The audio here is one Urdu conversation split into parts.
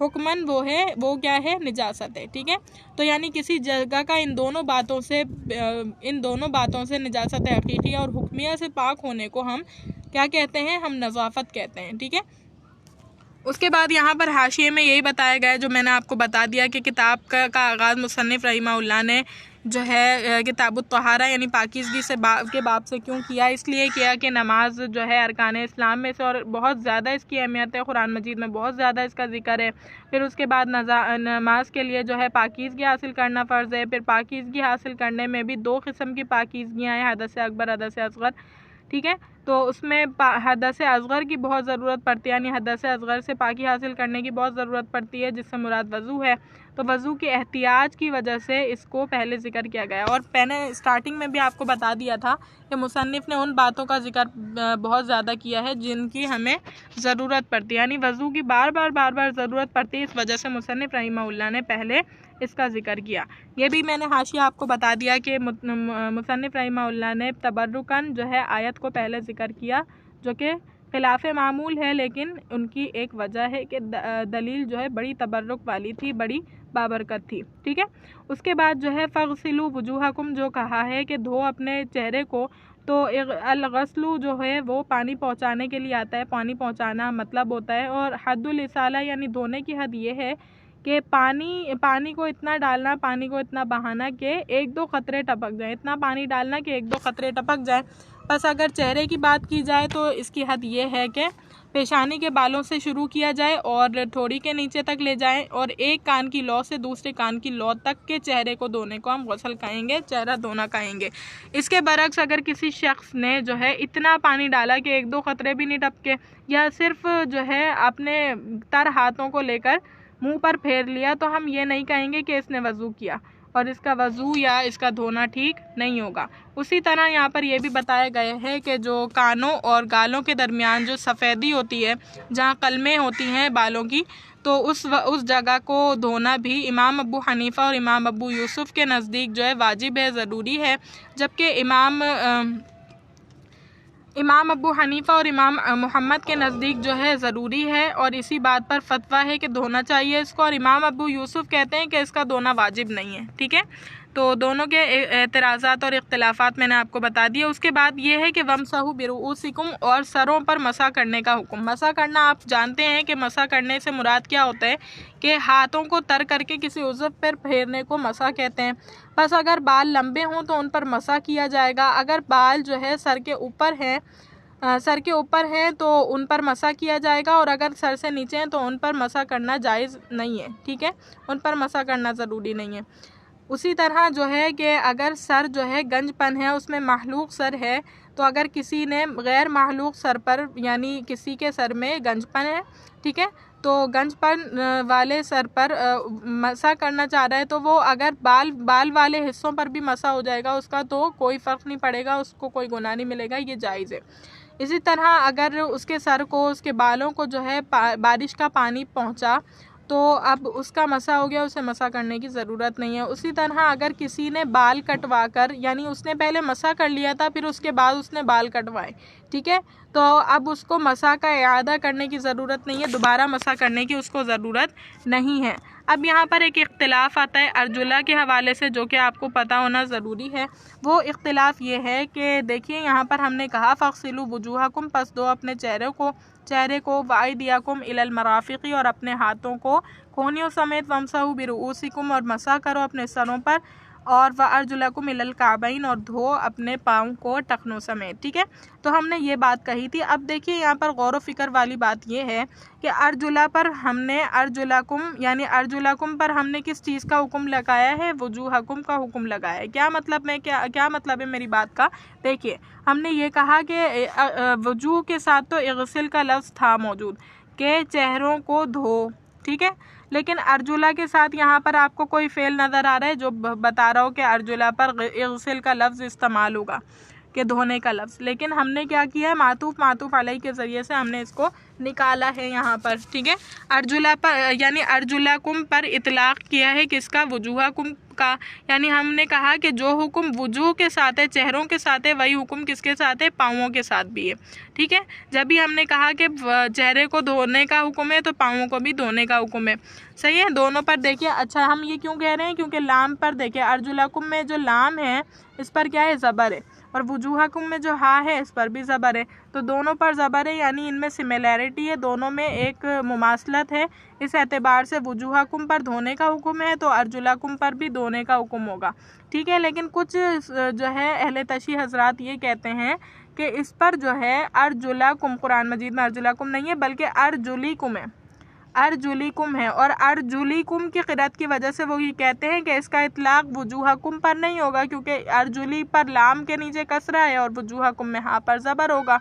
حکمن وہ کیا ہے نجاست ہے، ٹھیک ہے. تو یعنی کسی جگہ کا ان دونوں باتوں سے نجاست حقیقی اور حکمیہ سے پاک ہونے کو ہم کیا کہتے ہیں؟ ہم نظافت کہتے ہیں، ٹھیک ہے. اس کے بعد یہاں پر حاشیے میں یہی بتایا گیا ہے جو میں نے آپ کو بتا دیا کہ کتاب کا آغاز مصنف رحمہ اللہ نے جو ہے کتاب الطہارہ یعنی پاکیزگی کے باب سے کیوں کیا؟ اس لیے کیا کہ نماز جو ہے ارکان اسلام میں سے اور بہت زیادہ اس کی اہمیت ہے، قرآن مجید میں بہت زیادہ اس کا ذکر ہے. پھر اس کے بعد نماز کے لیے جو ہے پاکیزگی حاصل کرنا فرض ہے. پھر پاکیزگی حاصل کرنے میں بھی 2 قسم کی پاکیزگیاں ہیں، حدث اکبر، حدث اصغر، ٹھیک ہے. تو اس میں حدث اصغر کی بہت ضرورت پڑتی ہے، یعنی حدث اصغر سے پاکی حاصل کرنے کی بہت ضرورت پڑتی ہے، جس سے مراد وضو ہے. تو وضو کے احتیاج کی وجہ سے اس کو پہلے ذکر کیا گیا. اور میں نے اسٹارٹنگ میں بھی آپ کو بتا دیا تھا کہ مصنف نے ان باتوں کا ذکر بہت زیادہ کیا ہے جن کی ہمیں ضرورت پڑتی ہے، یعنی وضو کی بار بار ضرورت پڑتی ہے. اس وجہ سے مصنف رحمہ اللہ نے پہلے اس کا ذکر کیا. یہ بھی میں نے حاشیہ آپ کو بتا دیا کہ مصنف رحمہ اللہ نے تبرکاً جو ہے آیت کو پہلے ذکر کیا، جو کہ خلاف معمول ہے، لیکن ان کی ایک وجہ ہے کہ دلیل جو ہے بڑی تبرک والی تھی، بڑی بابرکت تھی، ٹھیک ہے. اس کے بعد جو ہے فغسلوا وجوہکم جو کہا ہے کہ دھو اپنے چہرے کو، تو الغسل جو ہے وہ پانی پہنچانے کے لیے آتا ہے، پانی پہنچانا مطلب ہوتا ہے. اور حد الاسالہ یعنی دھونے کی حد یہ ہے کہ پانی کو اتنا ڈالنا، پانی کو اتنا بہانا کہ 1-2 قطرے ٹپک جائیں، اتنا پانی ڈالنا کہ 1-2 قطرے ٹپک جائیں. بس اگر چہرے کی بات کی جائے تو اس کی حد یہ ہے کہ پیشانی کے بالوں سے شروع کیا جائے اور ٹھوڑی کے نیچے تک لے جائیں، اور ایک کان کی لو سے دوسرے کان کی لو تک کے چہرے کو دھونے کو ہم غسل کہیں گے، چہرہ دھونا کہیں گے. اس کے برعکس اگر کسی شخص نے جو ہے اتنا پانی ڈالا کہ 1-2 قطرے بھی نہیں ٹپکے، یا صرف جو ہے اپنے تر ہاتھوں کو لے کر منہ پر پھیر لیا، تو ہم یہ نہیں کہیں گے کہ اس نے وضو کیا، اور اس کا وضو یا اس کا دھونا ٹھیک نہیں ہوگا. اسی طرح یہاں پر یہ بھی بتایا گیا ہے کہ جو کانوں اور گالوں کے درمیان جو سفیدی ہوتی ہے، جہاں قلمیں ہوتی ہیں بالوں کی، تو اس جگہ کو دھونا بھی امام ابو حنیفہ اور امام ابو یوسف کے نزدیک جو ہے واجب ہے، ضروری ہے، جبکہ امام ابو حنیفہ اور امام محمد کے نزدیک جو ہے ضروری ہے، اور اسی بات پر فتویٰ ہے کہ دھونا چاہیے اس کو. اور امام ابو یوسف کہتے ہیں کہ اس کا دھونا واجب نہیں ہے، ٹھیک ہے. تو دونوں کے اعتراضات اور اختلافات میں نے آپ کو بتا دیا. اس کے بعد یہ ہے کہ وَامْسَحُوا بِرُؤُوسِکُمْ، اور سروں پر مسح کرنے کا حکم. مسح کرنا آپ جانتے ہیں کہ مسح کرنے سے مراد کیا ہوتا ہے کہ ہاتھوں کو تر کر کے کسی عضو پر پھیرنے کو مسح کہتے ہیں. بس اگر بال لمبے ہوں تو ان پر مسح کیا جائے گا، اگر بال جو ہے سر کے اوپر ہیں تو ان پر مسح کیا جائے گا، اور اگر سر سے نیچے ہیں تو ان پر مسح کرنا جائز نہیں ہے، ٹھیک ہے، ان پر مسح کرنا ضروری نہیں ہے. اسی طرح جو ہے کہ اگر سر جو ہے گنج پن ہے، اس میں محلوق سر ہے، تو اگر کسی نے غیر محلوق سر پر، یعنی کسی کے سر میں گنج پن ہے، ٹھیک ہے، تو گنج پن والے سر پر مسح کرنا چاہ رہا ہے، تو وہ اگر بال والے حصوں پر بھی مسح ہو جائے گا اس کا، تو کوئی فرق نہیں پڑے گا، اس کو کوئی گناہ نہیں ملے گا، یہ جائز ہے. اسی طرح اگر اس کے سر کو، اس کے بالوں کو جو ہے بارش کا پانی پہنچا، تو اب اس کا مسح ہو گیا، اسے مسح کرنے کی ضرورت نہیں ہے. اسی طرح اگر کسی نے بال کٹوا کر، یعنی اس نے پہلے مسح کر لیا تھا، پھر اس کے بعد اس نے بال کٹوائے، ٹھیک ہے، تو اب اس کو مسح کا اعادہ کرنے کی ضرورت نہیں ہے، دوبارہ مسح کرنے کی اس کو ضرورت نہیں ہے. اب یہاں پر ایک اختلاف آتا ہے ارجلہ کے حوالے سے، جو کہ آپ کو پتہ ہونا ضروری ہے. وہ اختلاف یہ ہے کہ دیکھیے یہاں پر ہم نے کہا فَاغْسِلُوا وُجُوهَكُمْ، پس دو اپنے چہرے کو وَأَيْدِيَكُمْ إِلَى الْمَرَافِقِ، اور اپنے ہاتھوں کو کونیوں سمیت، وَامْسَحُوا بِرُؤُوسِكُمْ، اور مسح کرو اپنے سروں پر، اور وَأَرْجُلَكُمْ إِلَى الْكَعْبَيْنِ، اور دھو اپنے پاؤں کو ٹخنوں سمیت، ٹھیک ہے. تو ہم نے یہ بات کہی تھی. اب دیکھیے یہاں پر غور و فکر والی بات یہ ہے کہ ارجلہ پر ہم نے ارجلکم، یعنی ارجلکم پر ہم نے کس چیز کا حکم لگایا ہے؟ وجوہکم کا حکم لگایا ہے. کیا مطلب ہے میری بات کا؟ دیکھیے ہم نے یہ کہا کہ وجوہ کے ساتھ تو اغسل کا لفظ تھا موجود کہ چہروں کو دھو، ٹھیک ہے، لیکن ارجلہ کے ساتھ یہاں پر آپ کو کوئی فعل نظر آ رہا ہے جو بتا رہا ہو کہ ارجلہ پر اغسل کا لفظ استعمال ہوگا؟ کہ دھونے کا لفظ، لیکن ہم نے کیا کیا ہے، معطوف علیہ کے ذریعے سے ہم نے اس کو نکالا ہے یہاں پر، ٹھیک ہے۔ ارجلا پر یعنی ارجلاکم پر اطلاق کیا ہے کس کا، وجوہکم کا، یعنی ہم نے کہا کہ جو حکم وجوہ کے ساتھ ہے، چہروں کے ساتھ ہے، وہی حکم کس کے ساتھ ہے، پاؤں کے ساتھ بھی ہے، ٹھیک ہے۔ جب بھی ہم نے کہا کہ چہرے کو دھونے کا حکم ہے تو پاؤں کو بھی دھونے کا حکم ہے، صحیح ہے، دونوں پر دیکھیے۔ اچھا ہم یہ کیوں کہہ رہے ہیں، کیونکہ لام پر دیکھیے، ارجلاکم میں جو لام ہے اس پر کیا ہے، زبر ہے، اور وجوہکم میں جو ہا ہے اس پر بھی زبر ہے، تو دونوں پر زبر ہے، یعنی ان میں سملیرٹی ہے، دونوں میں ایک مماثلت ہے، اس اعتبار سے وجوہکم پر دھونے کا حکم ہے تو ارجلاکم پر بھی دھونے کا حکم ہوگا، ٹھیک ہے۔ لیکن کچھ جو ہے اہل تشیع حضرات یہ کہتے ہیں کہ اس پر جو ہے ارجلاکم، قرآن مجید میں ارجلاکم نہیں ہے بلکہ ارجلیکم ہے، ارجلیکم ہے، اور ارجلیکم کی قرأت کی وجہ سے وہ یہ کہتے ہیں کہ اس کا اطلاق وجوہکم پر نہیں ہوگا، کیونکہ ارجلی پر لام کے نیچے کسرہ ہے اور وجوہکم میں ہاں پر زبر ہوگا،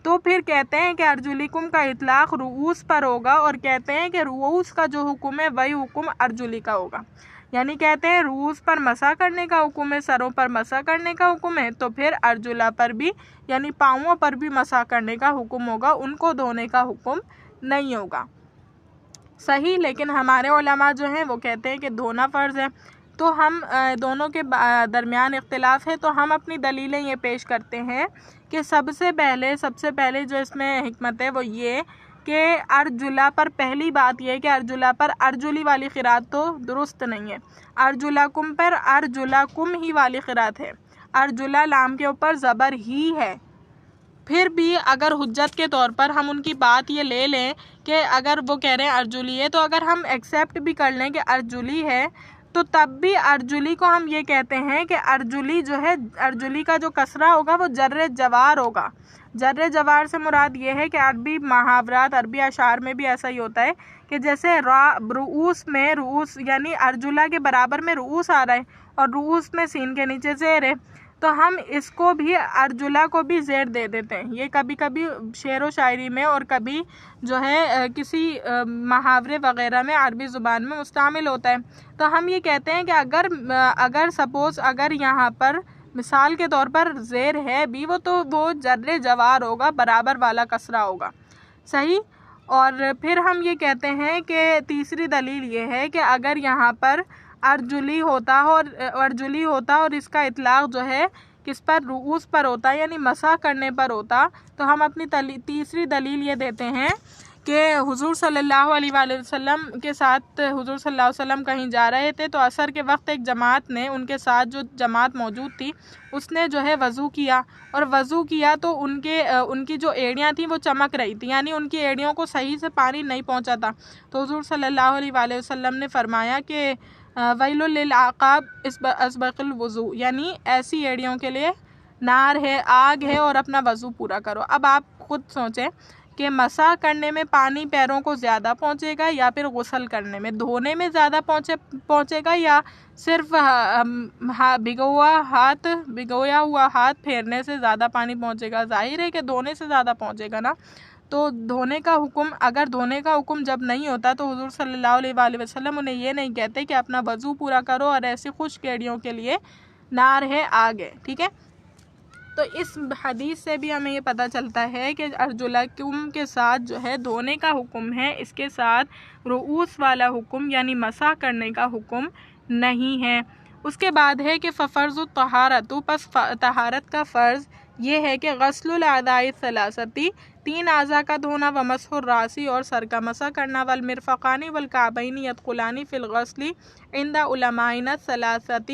تو پھر کہتے ہیں کہ ارجلیکم کا اطلاق رؤوس پر ہوگا، اور کہتے ہیں کہ رؤوس کا جو حکم ہے وہی حکم ارجلی کا ہوگا، یعنی کہتے ہیں رؤوس پر مسح کرنے کا حکم ہے، سروں پر مسح کرنے کا حکم ہے، تو پھر ارجلا پر بھی یعنی پاؤں پر بھی مسح کرنے کا حکم ہوگا، ان کو دھونے کا حکم نہیں ہوگا، صحیح۔ لیکن ہمارے علماء جو ہیں وہ کہتے ہیں کہ دھونا فرض ہے، تو ہم دونوں کے درمیان اختلاف ہے، تو ہم اپنی دلیلیں یہ پیش کرتے ہیں کہ سب سے پہلے جو اس میں حکمت ہے وہ یہ کہ ارجلا پر، پہلی بات یہ کہ ارجلا پر ارجلی والی قرأت تو درست نہیں ہے، ارجلاکم پر ارجلاکم ہی والی قرأت ہے، ارجلا لام کے اوپر زبر ہی ہے۔ پھر بھی اگر حجت کے طور پر ہم ان کی بات یہ لے لیں کہ اگر وہ کہہ رہے ہیں ارجلی ہے، تو اگر ہم ایکسیپٹ بھی کر لیں کہ ارجلی ہے، تو تب بھی ارجلی کو ہم یہ کہتے ہیں کہ ارجلی جو ہے، ارجلی کا جو کسرہ ہوگا وہ جر جوار ہوگا۔ جر جوار سے مراد یہ ہے کہ عربی محاورات، عربی اشعار میں بھی ایسا ہی ہوتا ہے کہ جیسے رؤوس میں، رؤوس یعنی ارجلا کے برابر میں رؤوس آ رہا ہے اور رؤوس میں سین کے نیچے زیر ہے، تو ہم اس کو بھی ارجلا کو بھی زیر دے دیتے ہیں، یہ کبھی کبھی شعر و شاعری میں اور کبھی جو ہے کسی محاورے وغیرہ میں عربی زبان میں مستعمل ہوتا ہے، تو ہم یہ کہتے ہیں کہ اگر یہاں پر مثال کے طور پر زیر ہے بھی وہ جر جوار ہوگا، برابر والا کسرہ ہوگا، صحیح۔ اور پھر ہم یہ کہتے ہیں کہ تیسری دلیل یہ ہے کہ اگر یہاں پر ارجلی ہوتا اور اس کا اطلاق جو ہے کس پر، رؤوس پر ہوتا، یعنی مسح کرنے پر ہوتا، تو ہم اپنی تیسری دلیل یہ دیتے ہیں کہ حضور صلی اللہ علیہ وآلہ وسلم کے ساتھ، حضور صلی اللہ علیہ وسلم کہیں جا رہے تھے تو عصر کے وقت ایک جماعت نے، ان کے ساتھ جو جماعت موجود تھی اس نے جو ہے وضو کیا، اور وضو کیا تو ان کی جو ایڑیاں تھیں وہ چمک رہی تھی، یعنی ان کی ایڑیوں کو صحیح سے پانی نہیں پہنچا تھا، تو حضور صلی اللہ علیہ وآلہ وسلم نے فرمایا کہ ویل للعقاب اسبق الوضو، یعنی ایسی ایڑیوں کے لیے نار ہے، آگ ہے، اور اپنا وضو پورا کرو۔ اب آپ خود سوچیں کہ مسح کرنے میں پانی پیروں کو زیادہ پہنچے گا یا پھر غسل کرنے میں، دھونے میں زیادہ پہنچے گا یا صرف بھگویا ہوا ہاتھ پھیرنے سے زیادہ پانی پہنچے گا؟ ظاہر ہے کہ دھونے سے زیادہ پہنچے گا نا، تو دھونے کا حکم جب نہیں ہوتا تو حضور صلی اللہ علیہ وآلہ وسلم انہیں یہ نہیں کہتے کہ اپنا وضو پورا کرو اور ایسی خشک ایڑیوں کے لیے نار ہے، آگ ہے، ٹھیک ہے۔ تو اس حدیث سے بھی ہمیں یہ پتہ چلتا ہے کہ ارجلاکم کے ساتھ جو ہے دھونے کا حکم ہے، اس کے ساتھ رؤوس والا حکم یعنی مسح کرنے کا حکم نہیں ہے۔ اس کے بعد ہے کہ ففرض الطہارۃ، پس طہارت کا فرض یہ ہے کہ غسل الاعضاء الثلاثۃ، 3 اعضاء کا دھونا، ومسح الراس، اور سر کا مسح کرنا، والمرفقان والکعبین یدخلان فی الغسل عند علمائنا الثلاثۃ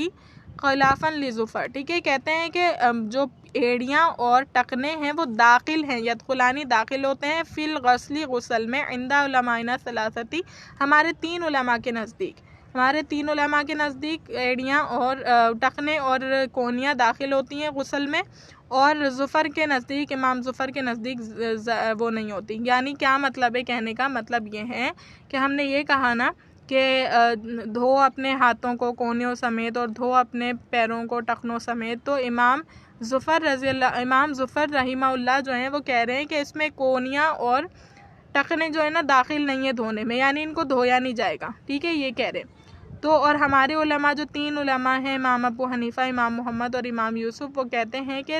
خلافا لظفر، ٹھیک ہے۔ کہتے ہیں کہ جو ایڑیاں اور ٹکنے ہیں وہ داخل ہیں، یدخلانی داخل ہوتے ہیں، فی الغسل غسل میں، عند علمائنا الثلاثۃ ہمارے 3 علماء کے نزدیک ایڑیاں اور ٹکنے اور کونیاں داخل ہوتی ہیں غسل میں، اور ظفر کے نزدیک، امام ظفر کے نزدیک وہ نہیں ہوتی۔ یعنی کیا مطلب ہے؟ کہنے کا مطلب یہ ہے کہ ہم نے یہ کہا نا کہ دھو اپنے ہاتھوں کو کونیوں سمیت اور دھو اپنے پیروں کو ٹخنوں سمیت، تو امام ظفر رحمہ اللہ جو ہیں وہ کہہ رہے ہیں کہ اس میں کونیاں اور ٹخنے جو ہے نا داخل نہیں ہے دھونے میں، یعنی ان کو دھویا نہیں جائے گا، ٹھیک ہے، یہ کہہ رہے۔ تو اور ہمارے علماء جو 3 علماء ہیں، امام ابو حنیفہ، امام محمد اور امام یوسف، وہ کہتے ہیں کہ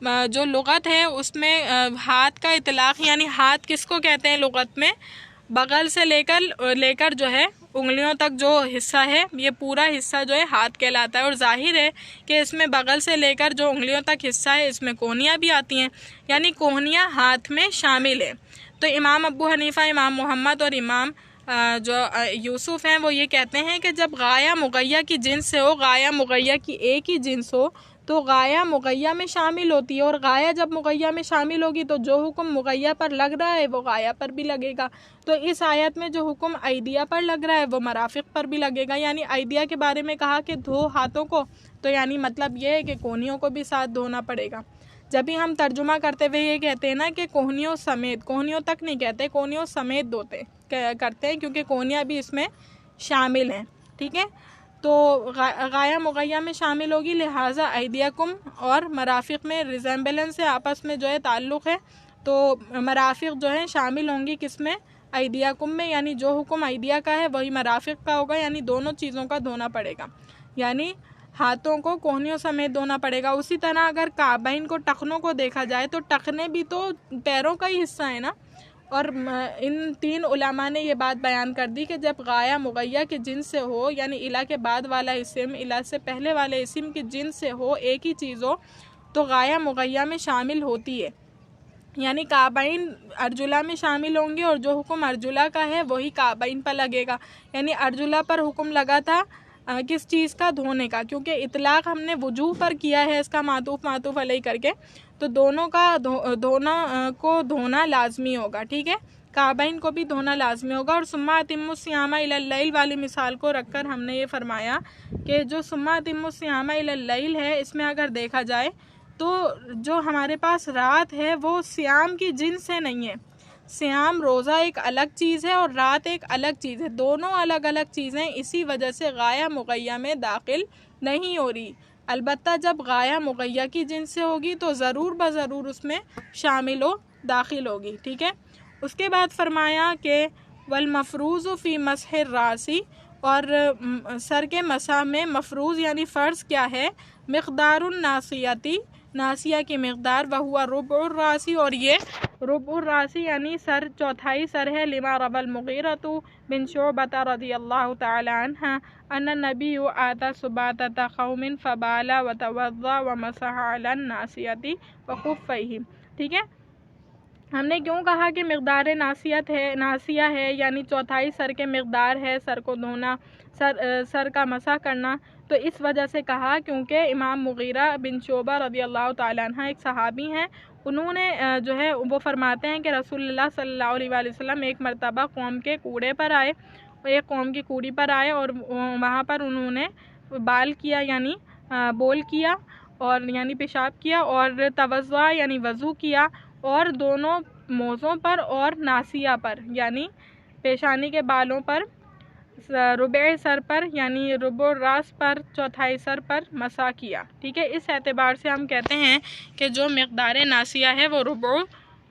جو لغت ہے اس میں ہاتھ کا اطلاق، یعنی ہاتھ کس کو کہتے ہیں لغت میں؟ بغل سے لے کر جو ہے انگلیوں تک جو حصہ ہے یہ پورا حصہ جو ہے ہاتھ کہلاتا ہے، اور ظاہر ہے کہ اس میں بغل سے لے کر جو انگلیوں تک حصہ ہے اس میں کوہنیاں بھی آتی ہیں، یعنی کوہنیاں ہاتھ میں شامل ہیں۔ تو امام ابو حنیفہ، امام محمد اور امام جو یوسف ہیں وہ یہ کہتے ہیں کہ جب غایہ مغیّہ کی جنس سے ہو، غایہ مغیّہ کی ایک ہی جنس ہو تو غایہ مغیّہ میں شامل ہوتی ہے، اور غایہ جب مغیّہ میں شامل ہوگی تو جو حکم مغیّہ پر لگ رہا ہے وہ غایہ پر بھی لگے گا۔ تو اس آیت میں جو حکم ایدیہ پر لگ رہا ہے وہ مرافق پر بھی لگے گا، یعنی ایدیہ کے بارے میں کہا کہ دھو ہاتھوں کو، تو یعنی مطلب یہ ہے کہ کوہنیوں کو بھی ساتھ دھونا پڑے گا۔ جب بھی ہم ترجمہ کرتے ہوئے یہ کہتے ہیں نا کہ کوہنیوں سمیت، کوہنیوں تک نہیں کہتے، کوہنیوں سمیت دھوتے کرتے ہیں کیونکہ کوہنیاں بھی اس میں شامل ہیں، ٹھیک ہے۔ تو غایہ مغیّہ میں شامل ہوگی، لہٰذا ایدیکم اور مرافق میں ریزمبلنس ہے، آپس میں جو ہے تعلق ہے، تو مرافق جو ہیں شامل ہوں گی کس میں؟ ایدیکم میں، یعنی جو حکم ایدیہ کا ہے وہی مرافق کا ہوگا، یعنی دونوں چیزوں کا دھونا پڑے گا، یعنی ہاتھوں کو کوہنیوں سمیت دھونا پڑے گا۔ اسی طرح اگر کعبین کو، ٹخنوں کو دیکھا جائے تو ٹخنے بھی تو پیروں کا ہی حصہ ہے نا، اور ان تین علماء نے یہ بات بیان کر دی کہ جب غایہ مغیّہ کے جنس سے ہو، یعنی الہ کے بعد والا اسم الہ سے پہلے والے اسم کی جنس سے ہو، ایک ہی چیز ہو، تو غایہ مغیّہ میں شامل ہوتی ہے، یعنی کعبین ارجلا میں شامل ہوں گے، اور جو حکم ارجلا کا ہے وہی کعبین پر لگے گا، یعنی ارجلا پر حکم لگا تھا کس چیز کا؟ دھونے کا، کیونکہ اطلاق ہم نے وجوہ پر کیا ہے اس کا معطوف علیہ کر کے، تو دونوں کا دھونا لازمی ہوگا، ٹھیک ہے، کعبین کو بھی دھونا لازمی ہوگا۔ اور ثم اتموا الصیام الی اللیل والی مثال کو رکھ کر ہم نے یہ فرمایا کہ جو ثم اتموا الصیام الی اللیل ہے، اس میں اگر دیکھا جائے تو جو ہمارے پاس رات ہے وہ صیام کی جنس سے نہیں ہے، صیام روزہ ایک الگ چیز ہے اور رات ایک الگ چیز ہے، دونوں الگ الگ چیزیں، اسی وجہ سے غایہ مغیّہ میں داخل نہیں ہو رہی، البتہ جب غایہ مغیّہ کی جنس سے ہوگی تو ضرور بضرور اس میں شامل و داخل ہوگی، ٹھیک ہے۔ اس کے بعد فرمایا کہ والمفروض فی مسح الراس، اور سر کے مسح میں مفروض یعنی فرض کیا ہے؟ مقدار الناسیتی، ناسیہ کی مقدار، وہوا ربع الراس، اور یہ ربع الراس یعنی سر، چوتھائی سر ہے، لما روى المغیرة بن شعبة رضی اللہ تعالی عنہ ان النبی آتى سباطة قوم فبال وتوضأ ومسح على الناسیة وخفیہ، ٹھیک ہے۔ ہم نے کیوں کہا کہ مقدار ناسیہ ہے، یعنی چوتھائی سر کے مقدار ہے سر کو دھونا، سر کا مسح کرنا، تو اس وجہ سے کہا کیونکہ امام مغیرہ بن شعبہ رضی اللہ تعالیٰ عنہ ایک صحابی ہیں، انہوں نے جو ہے وہ فرماتے ہیں کہ رسول اللہ صلی اللہ علیہ وآلہ وسلم ایک مرتبہ قوم کے کوڑے پر آئے، ایک قوم کی کوڑی پر آئے، اور وہاں پر انہوں نے بال کیا، یعنی بول کیا، اور یعنی پیشاب کیا، اور توضع یعنی وضو کیا، اور دونوں موزوں پر اور ناسیہ پر یعنی پیشانی کے بالوں پر، ربع سر پر یعنی ربع الراس پر، چوتھائی سر پر مسح کیا، ٹھیک ہے۔ اس اعتبار سے ہم کہتے ہیں کہ جو مقدار ناسیہ ہے وہ ربع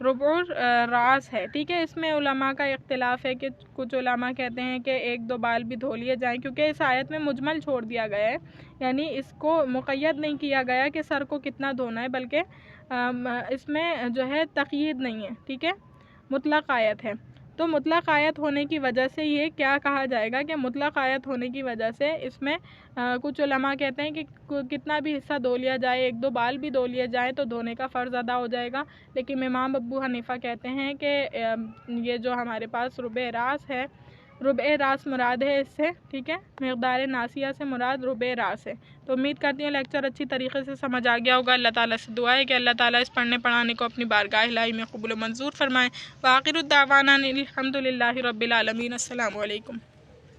الراس ہے، ٹھیک ہے۔ اس میں علماء کا اختلاف ہے کہ کچھ علماء کہتے ہیں کہ ایک دو بال بھی دھو لیے جائیں، کیونکہ اس آیت میں مجمل چھوڑ دیا گیا ہے، یعنی اس کو مقید نہیں کیا گیا کہ سر کو کتنا دھونا ہے، بلکہ اس میں جو ہے تقیید نہیں ہے، ٹھیک ہے، مطلق آیت ہے۔ تو مطلق آیت ہونے کی وجہ سے یہ کیا کہا جائے گا کہ مطلق آیت ہونے کی وجہ سے اس میں کچھ علماء کہتے ہیں کہ کتنا بھی حصہ دھو لیا جائے، ایک دو بال بھی دھو لیے جائیں تو دھونے کا فرض ادا ہو جائے گا، لیکن امام ابو حنیفہ کہتے ہیں کہ یہ جو ہمارے پاس ربع راس ہے، ربع راس مراد ہے اس سے، ٹھیک ہے، مقدار ناسیہ سے مراد ربع راس ہے۔ تو امید کرتی ہوں لیکچر اچھی طریقے سے سمجھ آ گیا ہوگا۔ اللہ تعالیٰ سے دعا ہے کہ اللہ تعالیٰ اس پڑھنے پڑھانے کو اپنی بارگاہ الہی میں قبول و منظور فرمائے۔ وآخر الدعوانا الحمد للہ رب العالمین۔ السلام علیکم۔